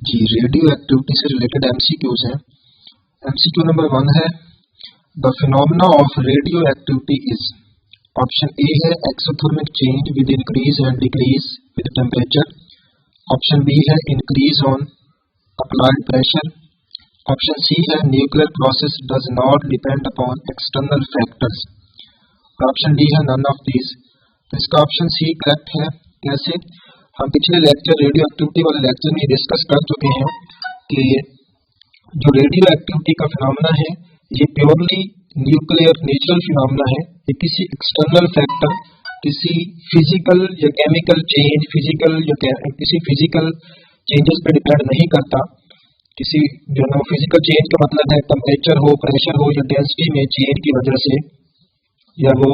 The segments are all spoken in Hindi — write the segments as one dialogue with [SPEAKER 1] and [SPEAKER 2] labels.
[SPEAKER 1] जी, रेडियो एक्टिविटी से रिलेटेड एमसीक्यूज हैं। एमसीक्यू नंबर 1 है, the phenomena of radio activity is. Option A है exothermic change with increase and decrease with temperature. Option B है increase on applied pressure. Option C है nuclear process does not depend upon external factors. Option D है नन ऑफ दीज। तो इसका ऑप्शन सी करेक्ट है। कैसे? हम पिछले लेक्चर रेडियो एक्टिविटी वाले लेक्चर में डिस्कस कर चुके हैं कि जो रेडियो एक्टिविटी का फिनोमेना है ये प्योरली न्यूक्लियर नेचुरल फिनोमेना है। ये किसी एक्सटर्नल फैक्टर, किसी फिजिकल या केमिकल चेंज, किसी फिजिकल चेंजेस पे डिपेंड नहीं करता। किसी जो ना फिजिकल चेंज का मतलब है टेम्परेचर हो, प्रेशर हो या डेंसिटी में चेंज की वजह से, या वो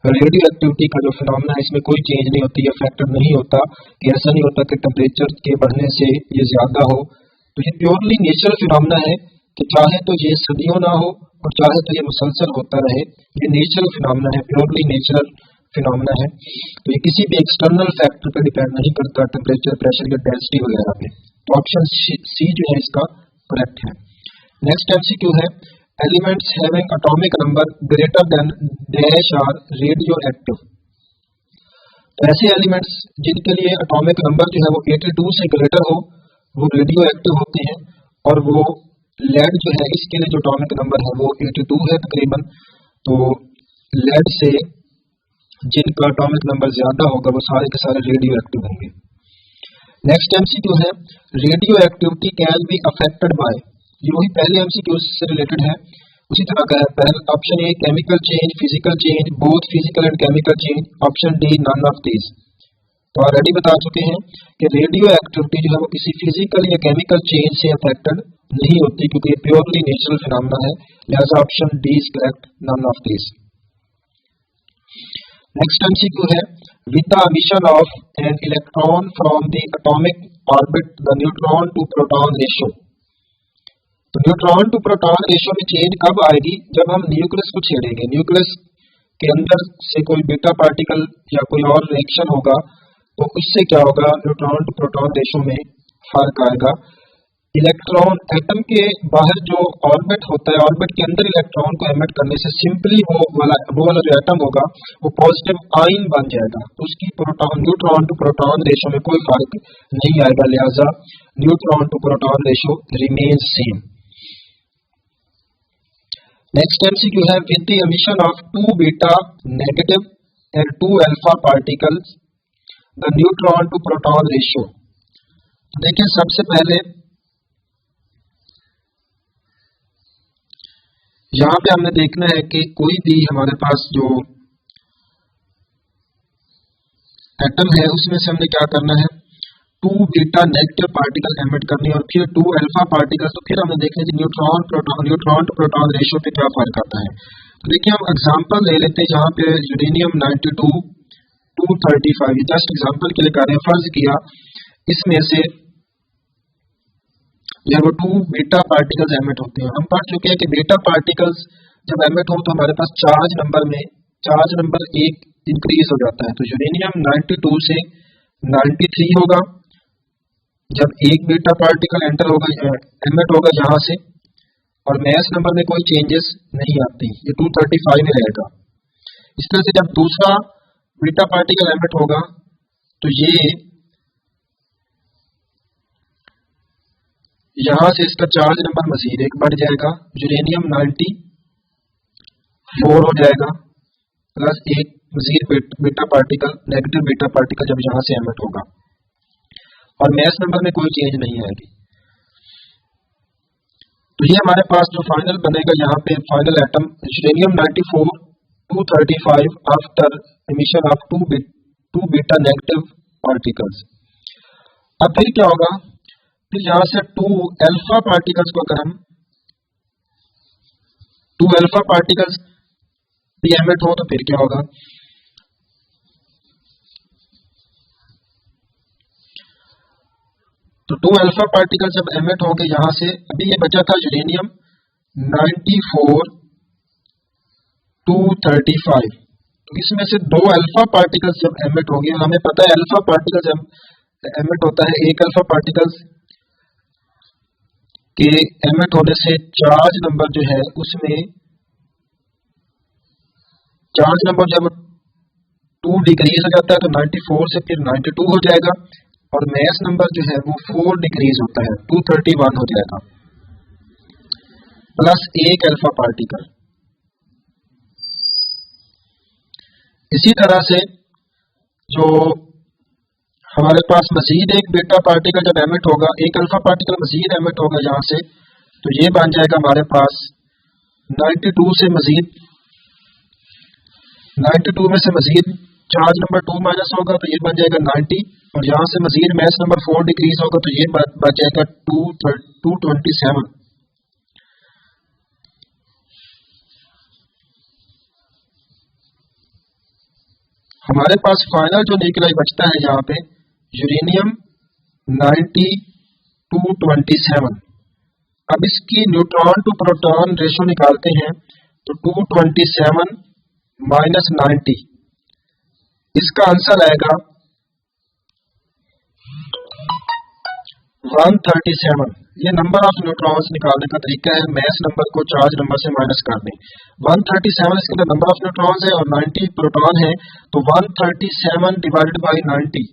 [SPEAKER 1] रेडियो एक्टिविटी का जो फिनोमेना है इसमें कोई चेंज नहीं होती या फैक्टर नहीं होता कि ऐसा नहीं होता कि टेम्परेचर के बढ़ने से ये ज्यादा हो। तो ये प्योरली नेचुरल फिनोमेना है कि चाहे तो ये सदियों ना हो और चाहे तो ये मुसलसल होता रहे। ये नेचुरल फिनोमेना है, प्योरली नेचुरल फिनोमेना है। तो ये किसी भी एक्सटर्नल फैक्टर पर डिपेंड नहीं करता, टेम्परेचर, प्रेशर या डेंसिटी वगैरह पे। तो ऑप्शन सी जो है इसका करेक्ट है। नेक्स्ट एमसीक्यू है, elements having atomic number greater than dash are radioactive. तो ऐसे एलिमेंट्स जिनके लिए एटॉमिक नंबर जो है वो 82 से ग्रेटर हो वो रेडियो एक्टिव होते हैं। और वो लेड जो है इसके लिए जो एटॉमिक नंबर है वो 82 है तकरीबन। तो लेड से जिनका एटॉमिक नंबर ज्यादा होगा वो सारे के सारे रेडियो एक्टिव होंगे। नेक्स्ट एमसीक्यू है, radio activity can be affected by. ये वही पहले एमसीक्यू से रिलेटेड है, उसी तरह का है। पहला option A chemical change, physical change, both physical and chemical change. Option D none of these. तो ऑलरेडी बता चुके हैं कि रेडियो एक्टिविटी जो है वो किसी फिजिकल या केमिकल चेंज से अफेक्टेड नहीं होती क्योंकि ये प्योरली नेचुरल फिनोमेना है। लिहाजा option D is correct, none of these. Next MCQ है, with the emission of an electron from the atomic orbit, the neutron to proton ratio। तो न्यूट्रॉन टू प्रोटॉन रेशियो में चेंज कब आएगी? जब हम न्यूक्लियस को छेड़ेंगे। न्यूक्लियस के अंदर से कोई बीटा पार्टिकल या कोई और रिएक्शन होगा तो उससे क्या होगा, न्यूट्रॉन टू प्रोटॉन रेशियो में फर्क आएगा। इलेक्ट्रॉन एटम के बाहर जो ऑर्बिट होता है, ऑर्बिट के अंदर इलेक्ट्रॉन को एमिट करने से सिंपली वो वाला जो एटम होगा वो पॉजिटिव आयन बन जाएगा। तो उसकी न्यूट्रॉन टू प्रोटॉन रेशियो में कोई फर्क नहीं आएगा। लिहाजा neutron to proton ratio remains same. Next MCQ है, with the emission of 2 beta negative and 2 alpha particles the neutron to proton ratio. देखिए सबसे पहले यहाँ पे हमने देखना है कि कोई भी हमारे पास जो एटम है उसमें से हमने क्या करना है, 2 बीटा नेगेटिव पार्टिकल एमिट करनी है और फिर 2 अल्फा पार्टिकल्स। तो फिर हमें देखना है कि न्यूट्रॉन टू प्रोटॉन रेशियो पे क्या फर्क आता है। तो देखिए हम एग्जांपल ले लेते हैं, जहाँ पे यूरेनियम 92 235, जस्ट एग्जांपल के लिए कर रहे हैं। फर्ज किया इसमें से या वो 2 बीटा पार्टिकल्स एमिट होते हैं। हम पढ़ चुके हैं कि बीटा पार्टिकल्स जब एमिट हो तो हमारे पास चार्ज नंबर 1 इंक्रीज हो जाता है। तो यूरेनियम 92 से 93 होगा जब एक बीटा पार्टिकल एमिट होगा यहाँ से, और मैस नंबर में कोई चेंजेस नहीं आती, ये 235 में रहेगा। इस तरह से जब दूसरा बीटा पार्टिकल एमिट होगा तो ये यहाँ से इसका चार्ज नंबर मजीद एक बढ़ जाएगा, यूरेनियम 94 हो जाएगा, प्लस एक मजीद beta particle, negative beta particle जब यहाँ से एमिट होगा, और मैस नंबर में कोई चेंज नहीं आएगी। तो ये हमारे पास जो फाइनल बनेगा यहाँ पे final atom uranium 94 235 after emission of 2 beta negative particles. अब फिर क्या होगा, फिर यहाँ से 2 अल्फा पार्टिकल्स को अगर हम 2 अल्फा पार्टिकल्स भी एमिट हो तो फिर क्या होगा, तो 2 अल्फा पार्टिकल जब एमिट होंगे यहाँ से, अभी ये बचा था यूरेनियम 94 235, तो इसमें से 2 अल्फा पार्टिकल्स जब एमिट होंगे, हमें पता है अल्फा पार्टिकल जब एमिट होता है, एक अल्फा पार्टिकल्स कि एमिट होने से चार्ज नंबर जो है उसमें चार्ज नंबर जब 2 डिक्रीज हो जाता है तो 94 से फिर 92 हो जाएगा और मैस नंबर जो है वो 4 डिक्रीज होता है 231 हो जाएगा प्लस एक अल्फा पार्टिकल। इसी तरह से जो हमारे पास मजीद एक बीटा पार्टिकल जब एमिट होगा, एक अल्फा पार्टिकल मजीद एमिट होगा यहाँ से, तो ये बन जाएगा हमारे पास 92 से मजीद 92 में से मजीद चार्ज नंबर 2 माइनस होगा तो ये बन जाएगा 90 और यहाँ से मजीद मैस नंबर 4 डिक्रीज होगा तो ये बच जाएगा 227। हमारे पास फाइनल जो न्यूक्लियाई बचता है यहाँ पे यूरेनियम 9227। अब इसकी न्यूट्रॉन टू प्रोटॉन रेशो निकालते हैं तो 227 माइनस 90, इसका आंसर आएगा 137। ये नंबर ऑफ न्यूट्रॉन्स निकालने का तरीका है, मैस नंबर को चार्ज नंबर से माइनस कर दें। 137 इसके अंदर नंबर ऑफ न्यूट्रॉन्स है और 90 प्रोटॉन है, तो 137 डिवाइडेड बाई 90,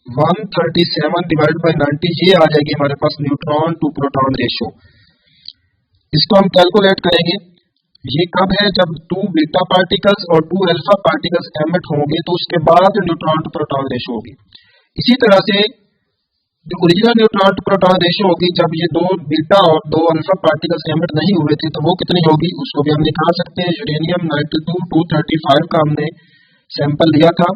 [SPEAKER 1] 137 डिवाइडेड बाई 90 ये आ जाएगी हमारे पास न्यूट्रॉन टू प्रोटॉन रेशो। इसको हम कैलकुलेट करेंगे, ये कब है जब 2 बीटा पार्टिकल्स और 2 अल्फा पार्टिकल्स एमिट होंगे तो उसके बाद न्यूट्रॉन टू प्रोटॉन रेशो होगी। इसी तरह से जो original neutron to proton ratio होगी जब ये 2 बीटा और 2 अल्फा पार्टिकल्स एमिट नहीं हुए थे तो वो कितनी होगी, उसको भी हम निकाल सकते हैं। यूरेनियम 92 235 का हमने सैंपल लिया था,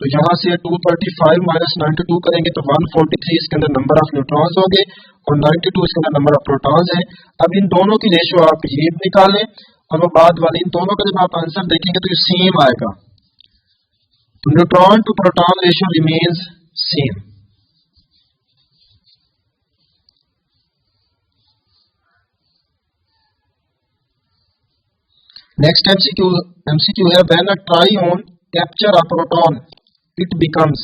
[SPEAKER 1] तो यहाँ से 235 माइनस 92 करेंगे तो 143 इसके अंदर नंबर ऑफ न्यूट्रॉन्स होंगे और 92 इसके अंदर नंबर ऑफ प्रोटॉन्स है। अब इन दोनों की रेशो आप ये निकालें और वो बाद वाले इन दोनों का जब आप आंसर देखेंगे तो ये सेम आएगा, तो neutron to proton ratio remains same. Next MCQ है when a triton capture a proton it becomes.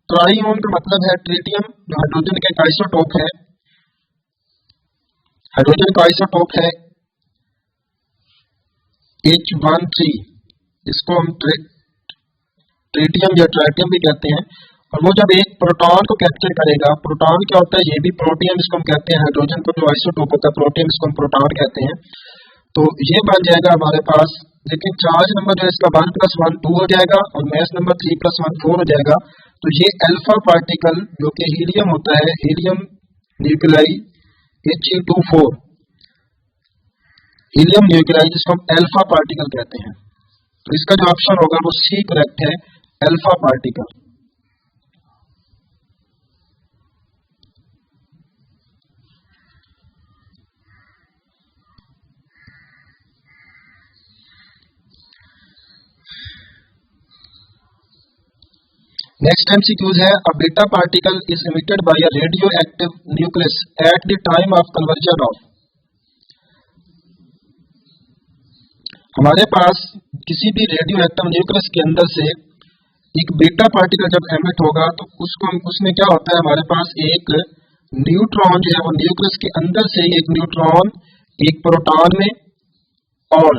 [SPEAKER 1] Triton का मतलब है ट्रिटियम जो हाइड्रोजन का एक आइसोटोप है, हाइड्रोजन का आइसोटोप है H13, इसको हम ट्रिटियम या ट्राइटियम भी कहते हैं। और वो जब एक प्रोटॉन को कैप्चर करेगा, प्रोटॉन क्या होता है, ये भी प्रोटियम इसको हम कहते हैं, हाइड्रोजन को जो आइसोटोप होता है प्रोटियम इसको हम प्रोटॉन कहते हैं, तो ये बन जाएगा हमारे पास, लेकिन चार्ज नंबर जो है इसका 1 + 1 2 हो जाएगा और मैस नंबर 3 + 1 4 हो जाएगा। तो ये अल्फा पार्टिकल जो कि हीलियम होता है, helium nuclei He24, helium nuclei जिसको हम अल्फा पार्टिकल कहते हैं, तो इसका जो ऑप्शन होगा वो सी करेक्ट है, अल्फा पार्टिकल। नेक्स्ट एमसीक्यूज है a beta particle is emitted by a radio active nucleus at the time of conversion of. हमारे पास किसी भी रेडियो एक्टिव न्यूक्लियस के अंदर से एक बीटा पार्टिकल जब एमिट होगा तो उसमें क्या होता है, हमारे पास एक न्यूट्रॉन जो है वो न्यूक्लियस के अंदर से एक न्यूट्रॉन एक प्रोटॉन में और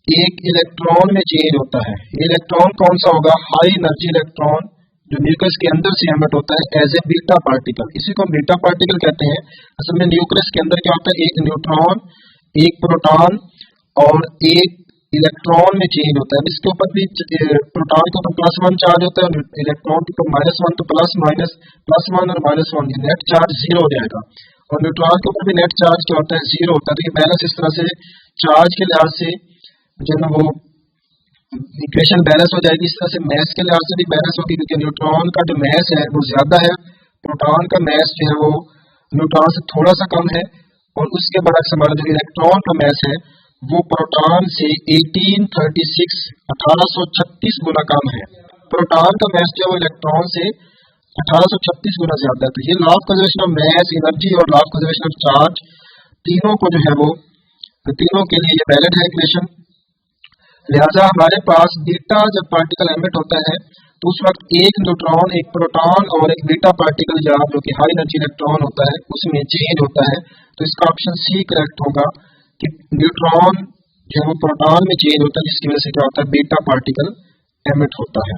[SPEAKER 1] एक इलेक्ट्रॉन में चेंज होता है। इलेक्ट्रॉन कौन सा होगा, हाई एनर्जी इलेक्ट्रॉन जो न्यूक्लियस के अंदर से एमिट होता है एज ए बीटा पार्टिकल, इसी को हम बीटा पार्टिकल कहते हैं। असल में न्यूक्लियस के अंदर क्या होता है, एक न्यूट्रॉन एक प्रोटॉन और एक इलेक्ट्रॉन में चेंज होता है। इसके ऊपर भी प्रोटॉन के ऊपर +1 चार्ज होता है और इलेक्ट्रॉन के ऊपर -1, तो +1 और -1 नेट चार्ज 0 हो जाएगा। और न्यूट्रॉन के ऊपर भी नेट चार्ज क्या होता है, 0 होता है। तो ये बैलेंस इस तरह से चार्ज के लिहाज से जो है वो इक्वेशन बैलेंस हो जाएगी, इस तरह से मैस के लिहाज से भी बैलेंस होगी, क्योंकि न्यूट्रॉन का जो मैस है वो ज्यादा है, प्रोटॉन का मैस जो है वो न्यूट्रॉन से थोड़ा सा कम है, और उसके बरक्स हमारा जो इलेक्ट्रॉन का मैस है वो प्रोटॉन से 1836 गुना कम है। प्रोटॉन का मैस जो है वो इलेक्ट्रॉन से 1836 गुना ज्यादा है। तो ये law of conservation of mass, energy और law of conservation of charge तीनों को जो है वो तीनों के लिए ये वैलिड है इक्वेशन। लिहाजा हमारे पास बीटा जब पार्टिकल एमिट होता है तो उस वक्त एक न्यूट्रॉन, एक प्रोटॉन और एक बीटा पार्टिकल जो कि हाई एनर्जी इलेक्ट्रॉन होता है उसमें चेंज होता है। तो इसका ऑप्शन सी करेक्ट होगा कि न्यूट्रॉन जो है वो प्रोटॉन में चेंज होता है, जिसकी वजह से क्या होता है, बीटा पार्टिकल एमिट होता है।